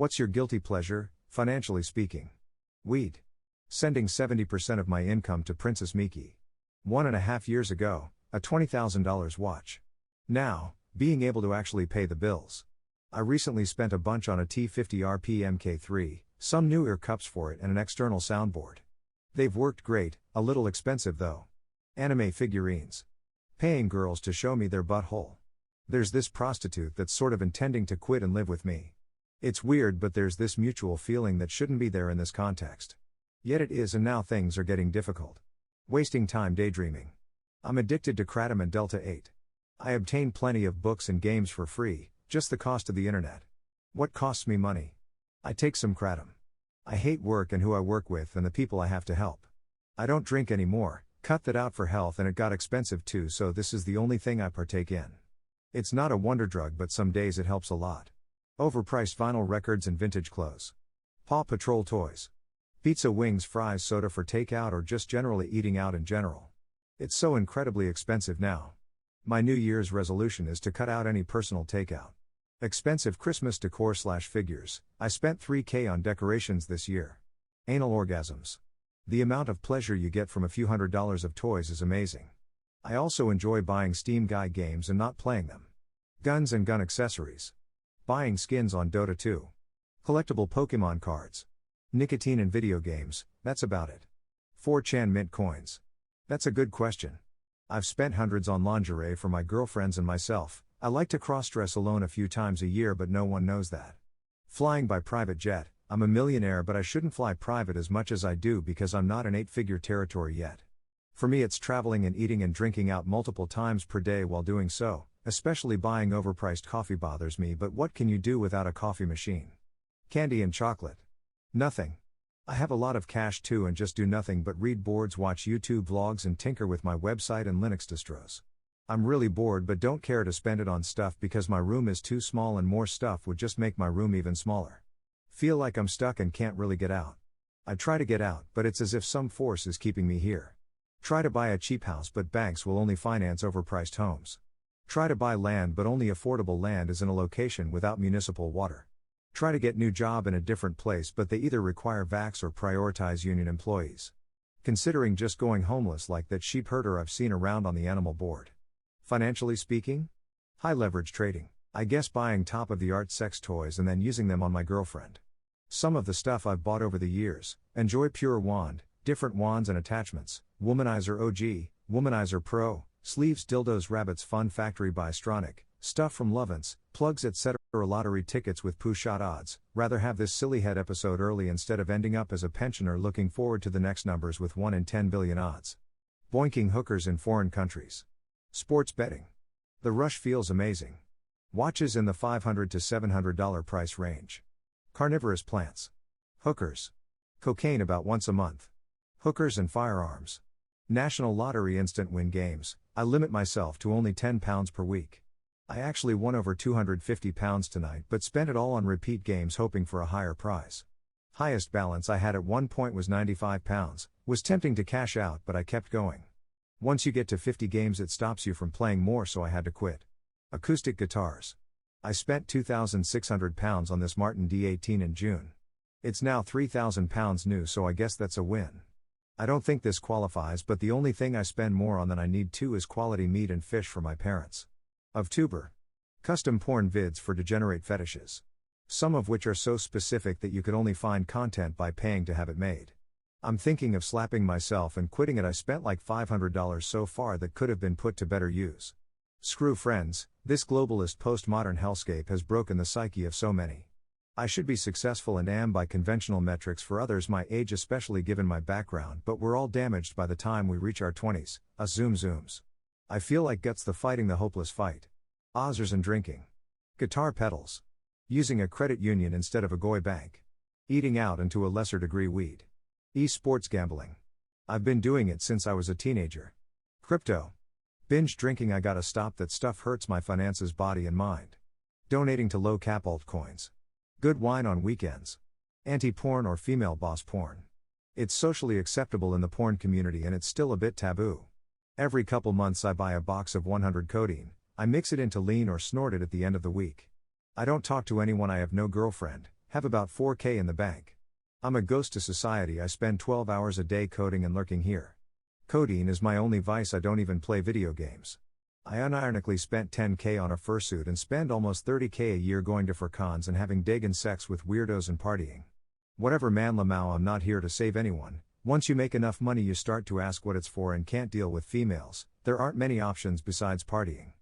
What's your guilty pleasure, financially speaking? Weed. Sending 70% of my income to Princess Miki. 1.5 years ago, a $20,000 watch. Now, being able to actually pay the bills. I recently spent a bunch on a T50RP MK3, some new ear cups for it and an external soundboard. They've worked great, a little expensive though. Anime figurines. Paying girls to show me their butthole. There's this prostitute that's sort of intending to quit and live with me. It's weird, but there's this mutual feeling that shouldn't be there in this context. Yet it is, and now things are getting difficult. Wasting time daydreaming. I'm addicted to kratom and Delta 8. I obtain plenty of books and games for free, just the cost of the internet. What costs me money? I take some kratom. I hate work and who I work with and the people I have to help. I don't drink anymore, cut that out for health, and it got expensive too, so this is the only thing I partake in. It's not a wonder drug, but some days it helps a lot. Overpriced vinyl records and vintage clothes. Paw Patrol toys. Pizza, wings, fries, soda for takeout, or just generally eating out in general. It's so incredibly expensive now. My New Year's resolution is to cut out any personal takeout. Expensive Christmas decor/figures. I spent $3,000 on decorations this year. Anal orgasms. The amount of pleasure you get from a few $100s of toys is amazing. I also enjoy buying Steam Guy games and not playing them. Guns and gun accessories. Buying skins on Dota 2. Collectible Pokemon cards. Nicotine and video games, that's about it. 4chan mint coins. That's a good question. I've spent hundreds on lingerie for my girlfriends and myself. I like to cross-dress alone a few times a year, but no one knows that. Flying by private jet. I'm a millionaire, but I shouldn't fly private as much as I do because I'm not in 8-figure territory yet. For me, it's traveling and eating and drinking out multiple times per day while doing so. Especially buying overpriced coffee bothers me, but what can you do without a coffee machine? Candy and chocolate. Nothing. I have a lot of cash too and just do nothing but read boards, watch YouTube vlogs, and tinker with my website and Linux distros. I'm really bored but don't care to spend it on stuff because my room is too small and more stuff would just make my room even smaller. Feel like I'm stuck and can't really get out. I try to get out, but it's as if some force is keeping me here. Try to buy a cheap house, but banks will only finance overpriced homes. Try to buy land, but only affordable land is in a location without municipal water. Try to get new job in a different place, but they either require vax or prioritize union employees. Considering just going homeless like that sheep herder I've seen around on the animal board. Financially speaking? High leverage trading. I guess buying top of the art sex toys and then using them on my girlfriend. Some of the stuff I've bought over the years. Enjoy Pure Wand, different wands and attachments, Womanizer OG, Womanizer Pro, sleeves, dildos, rabbits, Fun Factory by Stronic, stuff from Lovance, plugs, etc. Lottery tickets with poo shot odds. Rather have this silly head episode early instead of ending up as a pensioner looking forward to the next numbers with 1 in 10 billion odds. Boinking hookers in foreign countries. Sports betting. The rush feels amazing. Watches in the $500 to $700 price range. Carnivorous plants. Hookers. Cocaine about once a month. Hookers and firearms. National Lottery instant win games. I limit myself to only £10 per week. I actually won over £250 tonight but spent it all on repeat games hoping for a higher prize. Highest balance I had at one point was £95. Was tempting to cash out but I kept going. Once you get to 50 games it stops you from playing more, so I had to quit. Acoustic guitars. I spent £2,600 on this Martin D18 in June. It's now £3,000 new, so I guess that's a win. I don't think this qualifies, but the only thing I spend more on than I need to is quality meat and fish for my parents. Of tuber. Custom porn vids for degenerate fetishes. Some of which are so specific that you could only find content by paying to have it made. I'm thinking of slapping myself and quitting it. I spent like $500 so far that could have been put to better use. Screw friends, this globalist postmodern hellscape has broken the psyche of so many. I should be successful and am by conventional metrics for others my age, especially given my background, but we're all damaged by the time we reach our 20s, us zooms. I feel like guts the fighting the hopeless fight. Ozzers and drinking. Guitar pedals. Using a credit union instead of a goy bank. Eating out and to a lesser degree weed. E-sports gambling. I've been doing it since I was a teenager. Crypto. Binge drinking. I gotta stop that stuff, hurts my finances, body and mind. Donating to low cap altcoins. Good wine on weekends. Anti-porn or female boss porn. It's socially acceptable in the porn community and it's still a bit taboo. Every couple months I buy a box of 100 codeine, I mix it into lean or snort it at the end of the week. I don't talk to anyone, I have no girlfriend, Have about 4K in the bank. I'm a ghost to society. I spend 12 hours a day coding and lurking here. Codeine is my only vice. I don't even play video games. I unironically spent 10K on a fursuit and spend almost 30K a year going to furcons and having dagon sex with weirdos and partying. Whatever man Lamau, I'm not here to save anyone. Once you make enough money you start to ask what it's for and can't deal with females. There aren't many options besides partying.